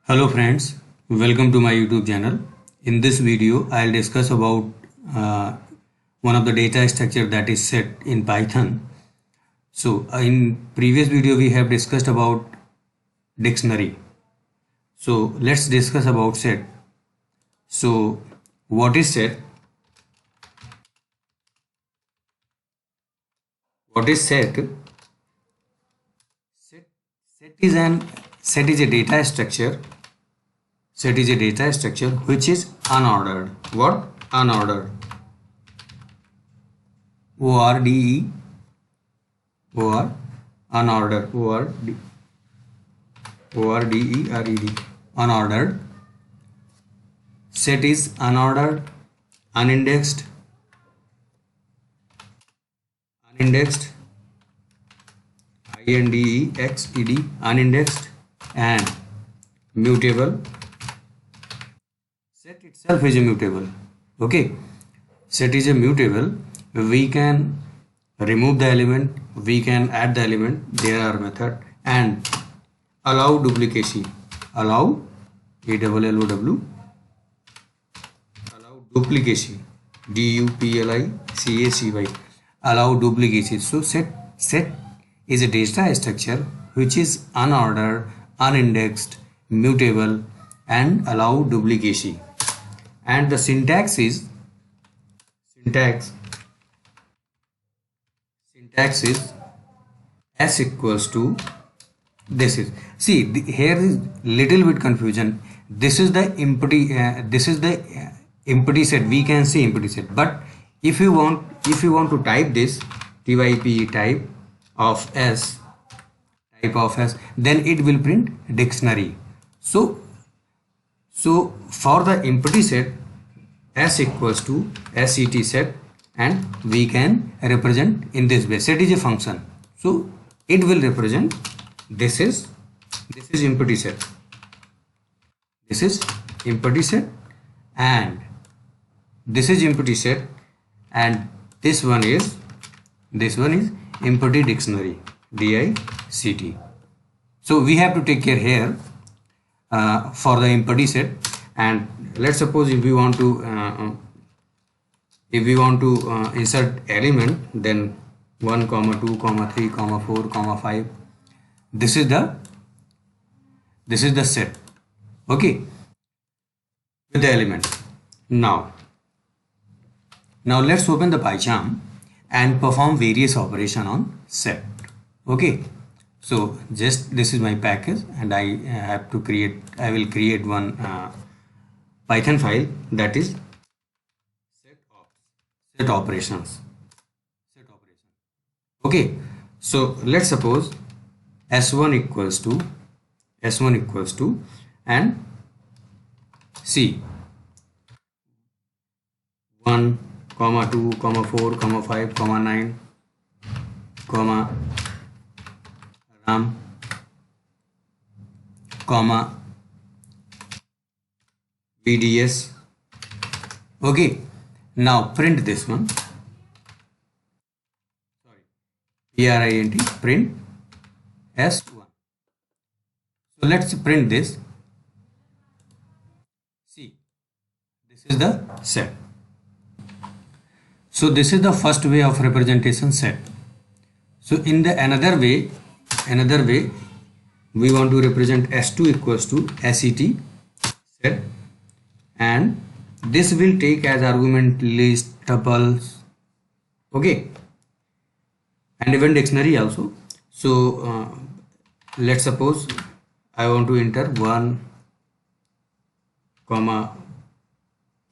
Hello friends, welcome to my YouTube channel. In this video, I'll discuss about one of the data structure that is set in Python. So in previous video, we have discussed about dictionary. So let's discuss about set. So what is set? What is set? Set is a data structure. Set is a data structure which is unordered. What? Unordered. O-R-D-E. O-R. Unordered. O-R-D. O-R-D-E-R-E-D. Unordered. Set is unordered, unindexed, I-N-D-E-X-E-D, unindexed, and mutable. Set itself is a mutable. Okay, set is a mutable. We can remove the element, we can add the element. There are method and allow duplicacy. Allow A-double-L-O-W. Allow duplicacy. D-U-P-L-I-C-A-C-Y. Allow duplicacy. So set is a data structure which is unordered, unindexed, mutable, and allow duplicacy. And the syntax is S equals to this is, see, here is little bit confusion. This is the empty empty set. We can say empty set, but if you want to type this type of S, then it will print dictionary. So for the empty set, S equals to set set, and we can represent in this way. Set is a function, so it will represent this is empty set. This is empty set, and this is empty set, and this one is empty dictionary, DICT. So we have to take care here for the empty set. And let's suppose if we want to insert element, then 1, 2, 3, 4, 5. This is the set. Okay, with the element. Now let's open the PyCharm and perform various operation on set. Okay, so just this is my package, and I will create one Python file, that is set operations. Okay, so let's suppose S1 equals to and C 1, 2, 4, 5, 9, Ram, VDS. Okay, now print this one. Print print S1. So let's print this. See, this is the set. So this is the first way of representation set. So in the another way, we want to represent S2 equals to SET set, and this will take as argument list, tuples, okay, and even dictionary also. So let's suppose I want to enter 1,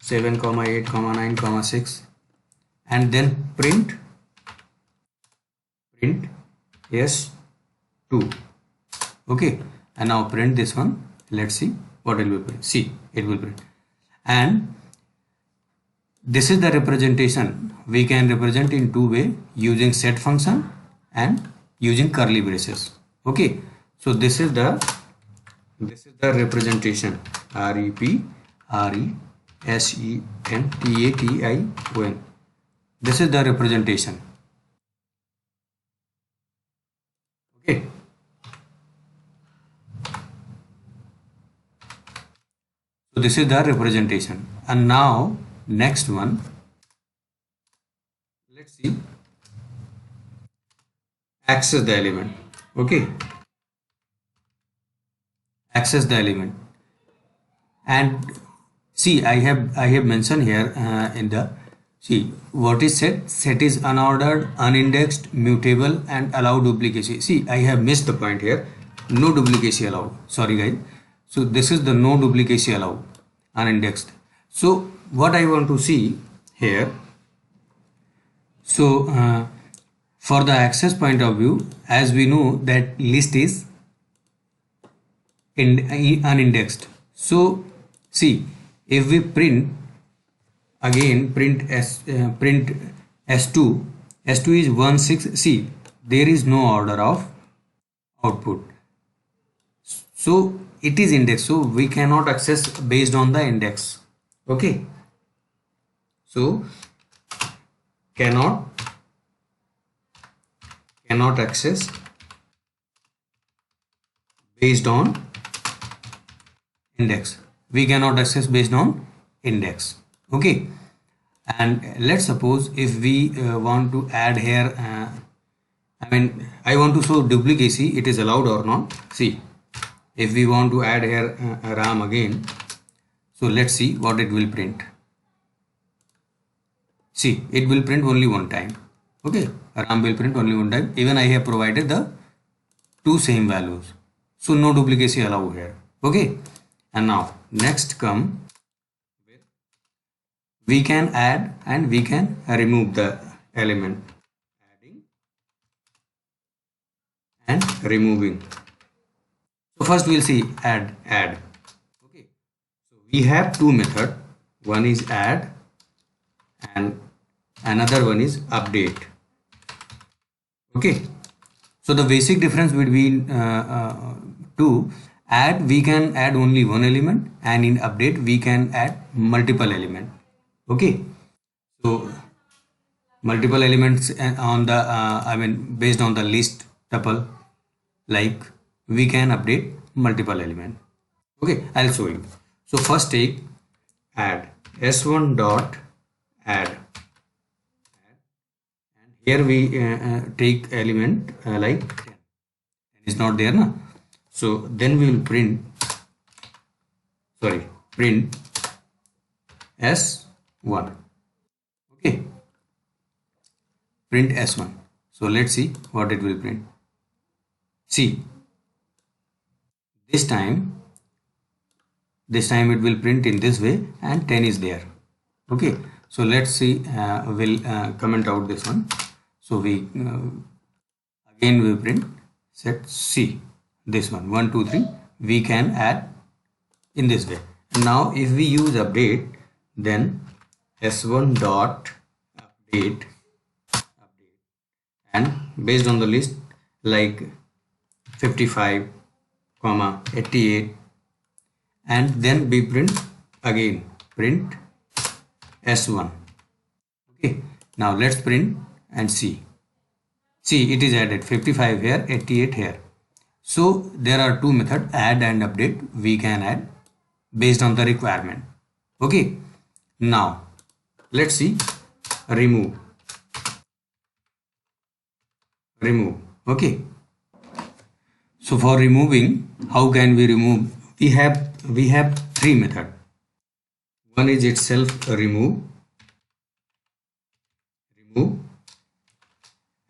7, 8, 9, 6, and then print S2. Okay, and now print this one. Let's see what it will print. See, it will print. And this is the representation. We can represent in two ways, using set function and using curly braces. Okay, so this is the representation. representation. This is the representation. Okay, So this is the representation. And now next one, let's see, access the element. Okay, access the element. And see, I have mentioned here in the, see what is set. Set is unordered, unindexed, mutable, and allow duplicacy. See, I have missed the point here. No duplicacy allowed. Sorry guys. So this is the no duplicacy allowed, unindexed. So what I want to see here. So for the access point of view, as we know that list is unindexed. So see, if we print again, print s2, s2 is 1 6. See, there is no order of output, so it is indexed, so we cannot access based on the index. Okay, so cannot access based on index. We cannot access based on index. Okay, and let's suppose if we want to add here, I want to show duplicacy, it is allowed or not. See, if we want to add here RAM again, so let's see what it will print. See, it will print only one time. Okay, RAM will print only one time. Even I have provided the two same values, so no duplicacy allowed here. Okay, and now next come, we can add and we can remove the element. Adding and removing. So first we'll see add. Okay, so we have two methods. One is add and another one is update. Okay, so the basic difference between two, add we can add only one element, and in update we can add multiple element. Okay, so multiple elements on the based on the list tuple, like we can update multiple element. Okay, I'll show you. So first take add s1 dot add, and here we take element like 10. It's not there na, so then we will print s1. Okay, print s1. So let's see what it will print. See, this time it will print in this way, and 10 is there. Okay, so let's see, we'll comment out this one. So we again we print set C, this one 1 2 3, we can add in this way. Now if we use update, then s1 dot update, and based on the list like 55 comma 88, and then we print again, print s1. Okay, now let's print and see it is added 55 here, 88 here. So there are two methods, add and update. We can add based on the requirement. Okay, now let's see remove. Okay, so for removing, how can we remove? We have three methods. One is itself remove.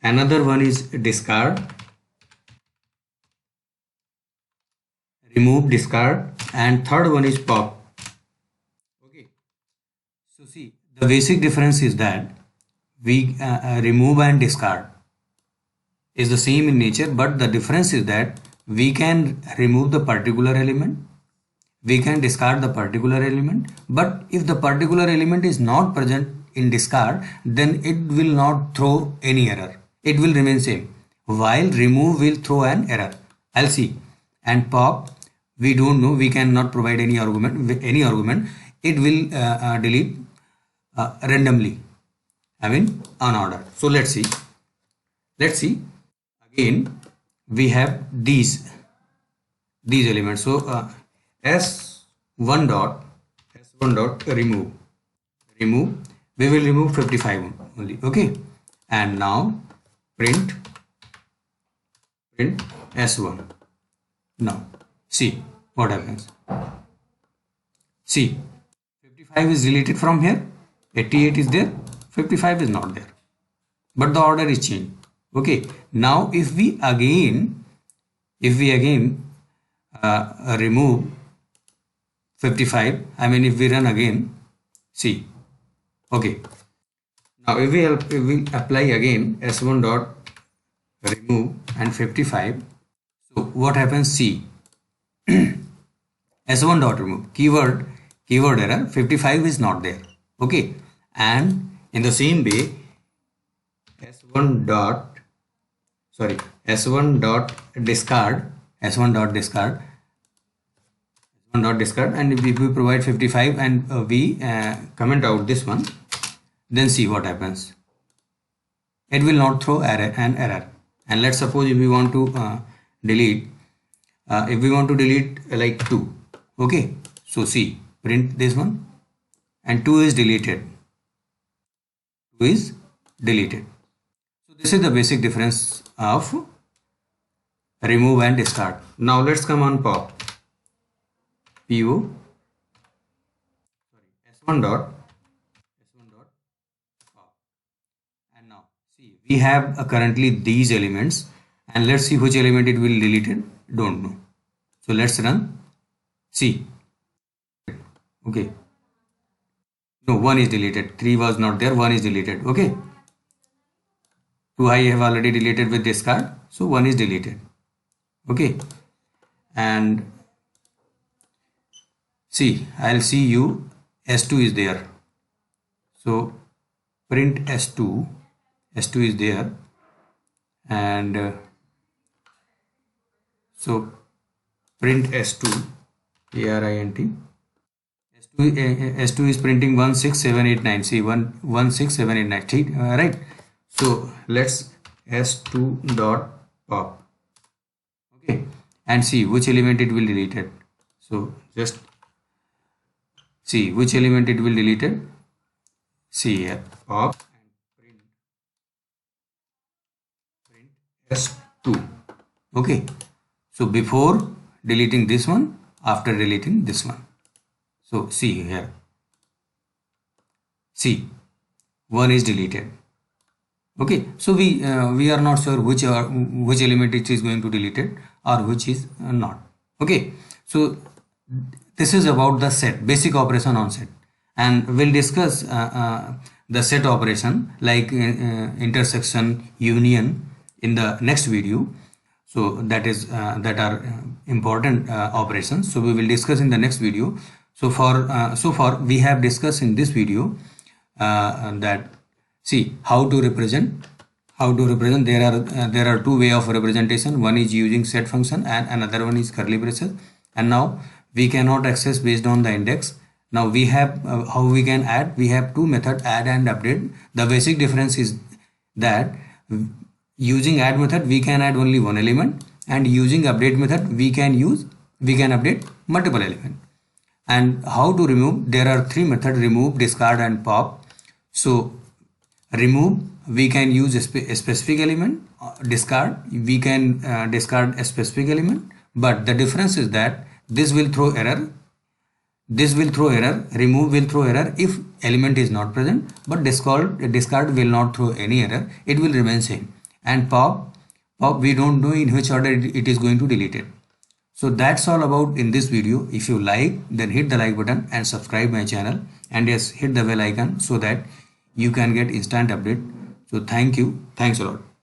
Another one is discard, remove, discard, and third one is pop. Okay, so see, the basic difference is that we remove and discard is the same in nature, but the difference is that we can remove the particular element, we can discard the particular element, but if the particular element is not present in discard, then it will not throw any error. It will remain same, while remove will throw an error. I'll see. And pop, we don't know, we cannot provide any argument. It will delete randomly, unordered. So let's see. Again, we have these elements. So s1 dot s1 dot remove, we will remove 55 only. Okay, and now print s1. Now see what happens. See, 55 is deleted from here, 88 is there, 55 is not there, but the order is changed. Okay, now if we again remove 55, I mean if we run again, see, okay, now if we apply again s1 dot remove and 55, so what happens? See, s1 dot remove, keyword error, 55 is not there. Okay, and in the same way s1 dot discard, and if we provide 55 and we comment out this one, then see what happens. It will not throw an error. And let's suppose if we want to delete like 2. Okay, so see, print this one, and 2 is deleted. So this is the basic difference of remove and discard. Now let's come on pop. S1 dot pop. And now see, we have currently these elements, and let's see which element it will delete it. Don't know. So let's run. See, okay, no, 1 is deleted, 3 was not there, 1 is deleted. Okay, 2 I have already deleted with discard, so 1 is deleted. Okay, and see, I'll see you, s2 is there, so print s2 is there, and so print s2 print s2 is printing 16789. See, 16789, right? So let's s2 dot pop. Okay, and see which element it will delete it. So just see which element it will delete it. See here, pop and print s2. Okay, so before deleting this one, after deleting this one. So see here, see, 1 is deleted. Okay, so we are not sure which element it is going to delete it or which is not. Okay, so this is about the set, basic operation on set, and we'll discuss the set operation like intersection, union in the next video. So that are important operations. So we will discuss in the next video. So so far we have discussed in this video that see how to represent. There are two ways of representation. One is using set function and another one is curly braces. And now we cannot access based on the index. Now we have how we can add. We have two methods, add and update. The basic difference is that using add method we can add only one element, and using update method we can update multiple elements. And how to remove? There are three methods: remove, discard and pop. So remove, we can use a specific element. Discard, we can discard a specific element, but the difference is that this will throw error, remove will throw error if element is not present, but discard will not throw any error, it will remain same. And pop we don't know in which order it is going to delete it. So that's all about in this video. If you like, then hit the like button and subscribe my channel, and yes, hit the bell icon so that you can get instant update. So thank you, thanks a lot.